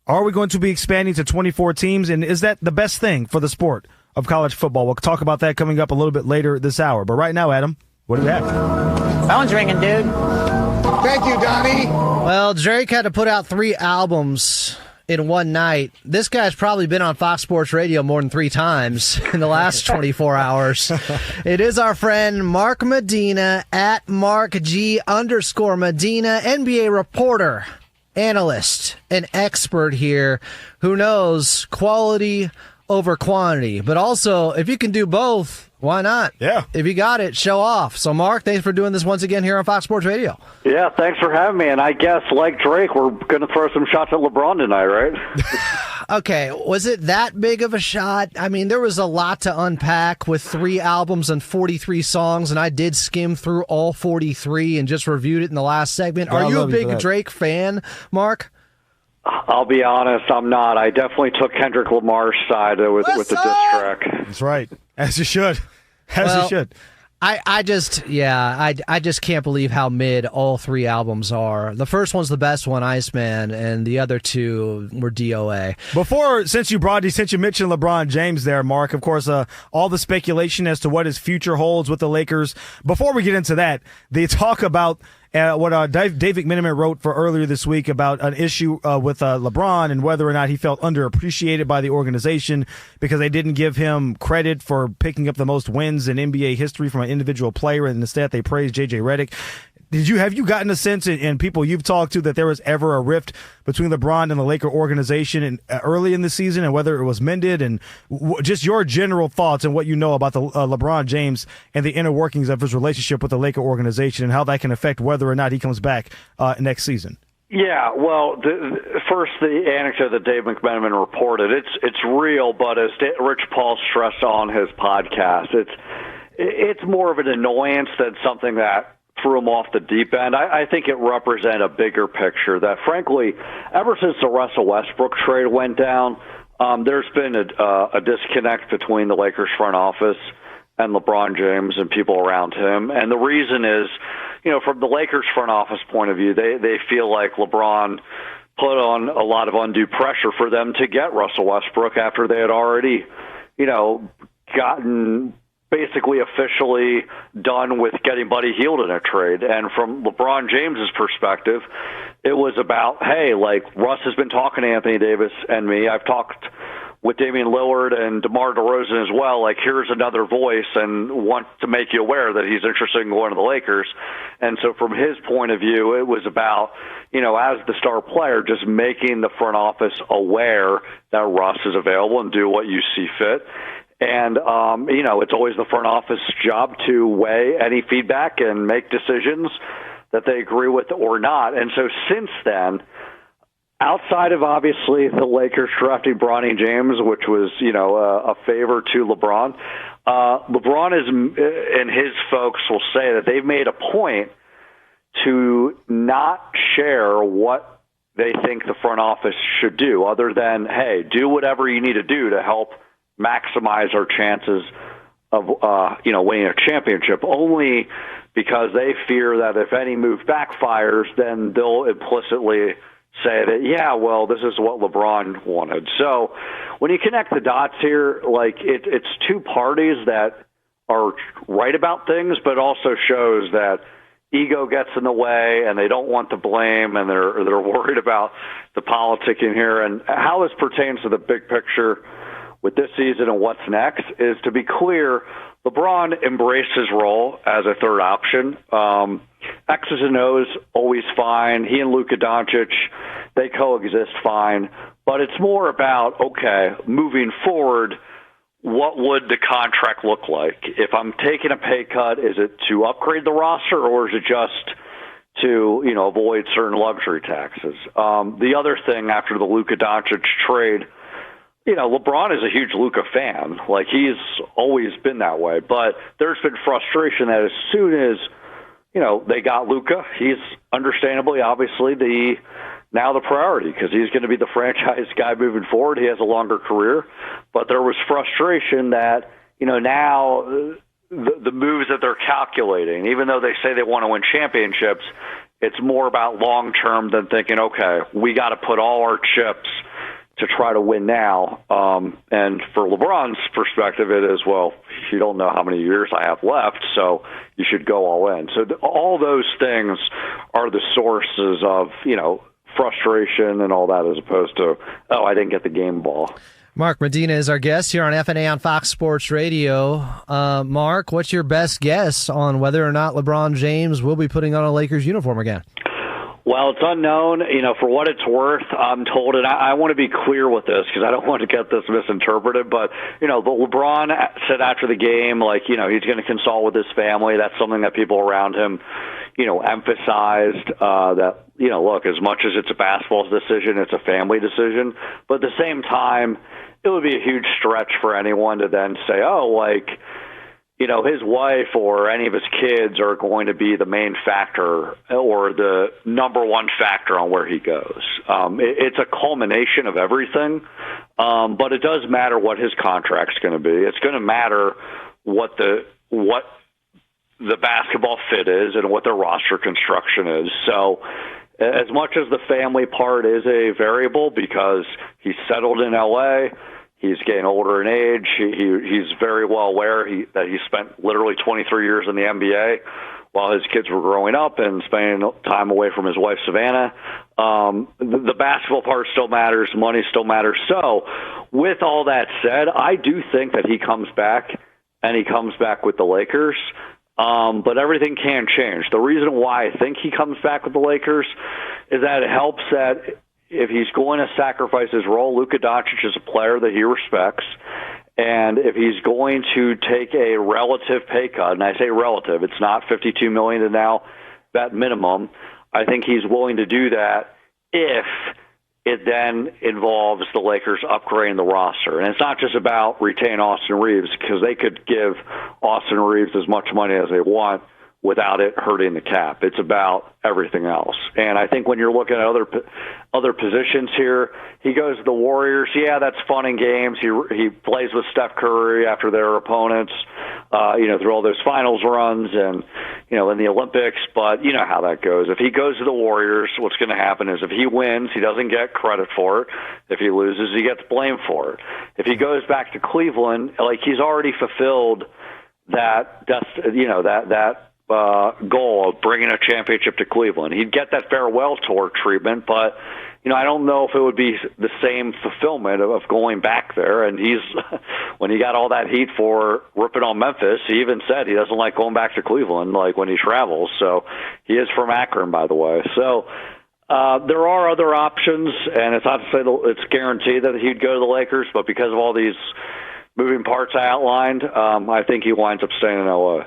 Are we going to be expanding to 24 teams, and is that the best thing for the sport of college football? We'll talk about that coming up a little bit later this hour. But right now, Adam, what do we have? Phone's ringing, dude. Thank you, Donnie. Well, Drake had to put out 3 albums in one night. This guy's probably been on Fox Sports Radio more than 3 times in the last 24 hours. It is our friend Mark Medina at @MarkG_Medina, NBA reporter, analyst, and expert here who knows quality over quantity. But also, if you can do both, why not? Yeah. If you got it, show off. So, Mark, thanks for doing this once again here on Fox Sports Radio. Yeah, thanks for having me. And I guess, like Drake, we're going to throw some shots at LeBron tonight, right? Okay, was it that big of a shot? I mean, there was a lot to unpack with 3 albums and 43 songs, and I did skim through all 43 and just reviewed it in the last segment. Are you a big Drake fan, Mark? I'll be honest, I'm not. I definitely took Kendrick Lamar's side with the diss track. That's right. As you should. You should. I just can't believe how mid all 3 albums are. The first one's the best one, Iceman, and the other 2 were DOA. Since you mentioned LeBron James there, Mark, of course, all the speculation as to what his future holds with the Lakers. Before we get into that, they talk about what Dave McMenamin wrote for earlier this week about an issue with LeBron and whether or not he felt underappreciated by the organization because they didn't give him credit for picking up the most wins in NBA history from an individual player, and instead they praised J.J. Redick. Have you gotten a sense in people you've talked to that there was ever a rift between LeBron and the Laker organization early in the season, and whether it was mended, and just your general thoughts and what you know about the LeBron James and the inner workings of his relationship with the Laker organization and how that can affect whether or not he comes back next season? Yeah, well, first the anecdote that Dave McMenamin reported, it's real, but as Rich Paul stressed on his podcast, it's more of an annoyance than something that threw him off the deep end. I think it represents a bigger picture that, frankly, ever since the Russell Westbrook trade went down, there's been a disconnect between the Lakers front office and LeBron James and people around him. And the reason is, from the Lakers front office point of view, they feel like LeBron put on a lot of undue pressure for them to get Russell Westbrook after they had already, gotten basically officially done with getting Buddy Hield in a trade. And from LeBron James's perspective, it was about, hey, Russ has been talking to Anthony Davis and me. I've talked with Damian Lillard and DeMar DeRozan as well. Here's another voice, and want to make you aware that he's interested in going to the Lakers. And so from his point of view, it was about, as the star player, just making the front office aware that Russ is available and do what you see fit. And, it's always the front office job to weigh any feedback and make decisions that they agree with or not. And so since then, outside of obviously the Lakers drafting Bronny James, which was, a favor to LeBron, LeBron and his folks will say that they've made a point to not share what they think the front office should do other than, hey, do whatever you need to do to help maximize our chances of, winning a championship, only because they fear that if any move backfires, then they'll implicitly say that, yeah, well, this is what LeBron wanted. So when you connect the dots here, it's 2 parties that are right about things, but also shows that ego gets in the way and they don't want the blame and they're worried about the politicking here. And how this pertains to the big picture with this season and what's next is, to be clear, LeBron embraced his role as a third option. X's and O's always fine. He and Luka Doncic, they coexist fine. But it's more about, okay, moving forward, what would the contract look like? If I'm taking a pay cut, is it to upgrade the roster or is it just to, avoid certain luxury taxes? The other thing after the Luka Doncic trade, LeBron is a huge Luka fan. He's always been that way. But there's been frustration that as soon as, they got Luka, he's understandably, obviously, now the priority because he's going to be the franchise guy moving forward. He has a longer career. But there was frustration that, now the moves that they're calculating, even though they say they want to win championships, it's more about long-term than thinking, okay, we got to put all our chips to try to win now. And for LeBron's perspective, it is, well, you don't know how many years I have left, so you should go all in. So all those things are the sources of, frustration and all that, as opposed to, oh, I didn't get the game ball. Mark Medina is our guest here on FNA on Fox Sports Radio. Mark, what's your best guess on whether or not LeBron James will be putting on a Lakers uniform again? Well, it's unknown. For what it's worth, I'm told, and I want to be clear with this because I don't want to get this misinterpreted, but, the LeBron said after the game, he's going to consult with his family. That's something that people around him, emphasized that, look, as much as it's a basketball decision, it's a family decision. But at the same time, it would be a huge stretch for anyone to then say, his wife or any of his kids are going to be the main factor or the number one factor on where he goes. It's a culmination of everything, but it does matter what his contract's going to be. It's going to matter what the basketball fit is and what the roster construction is. So as much as the family part is a variable because he's settled in L.A., he's getting older in age. He's very well aware that he spent literally 23 years in the NBA while his kids were growing up and spending time away from his wife, Savannah. The basketball part still matters. Money still matters. So with all that said, I do think that he comes back, and he comes back with the Lakers. But everything can change. The reason why I think he comes back with the Lakers is that it helps that if he's going to sacrifice his role, Luka Doncic is a player that he respects. And if he's going to take a relative pay cut, and I say relative, it's not $52 million to now that minimum, I think he's willing to do that if it then involves the Lakers upgrading the roster. And it's not just about retaining Austin Reeves, because they could give Austin Reeves as much money as they want without it hurting the cap. It's about everything else. And I think when you're looking at other positions here, he goes to the Warriors. Yeah, that's fun in games. He plays with Steph Curry after their opponents, through all those finals runs and, in the Olympics. But you know how that goes. If he goes to the Warriors, what's going to happen is if he wins, he doesn't get credit for it. If he loses, he gets blamed for it. If he goes back to Cleveland, he's already fulfilled that goal of bringing a championship to Cleveland. He'd get that farewell tour treatment, but I don't know if it would be the same fulfillment of going back there. And when he got all that heat for ripping on Memphis, he even said he doesn't like going back to Cleveland, when he travels. So he is from Akron, by the way. So there are other options, and it's not to say that it's guaranteed that he'd go to the Lakers, but because of all these moving parts I outlined, I think he winds up staying in LA.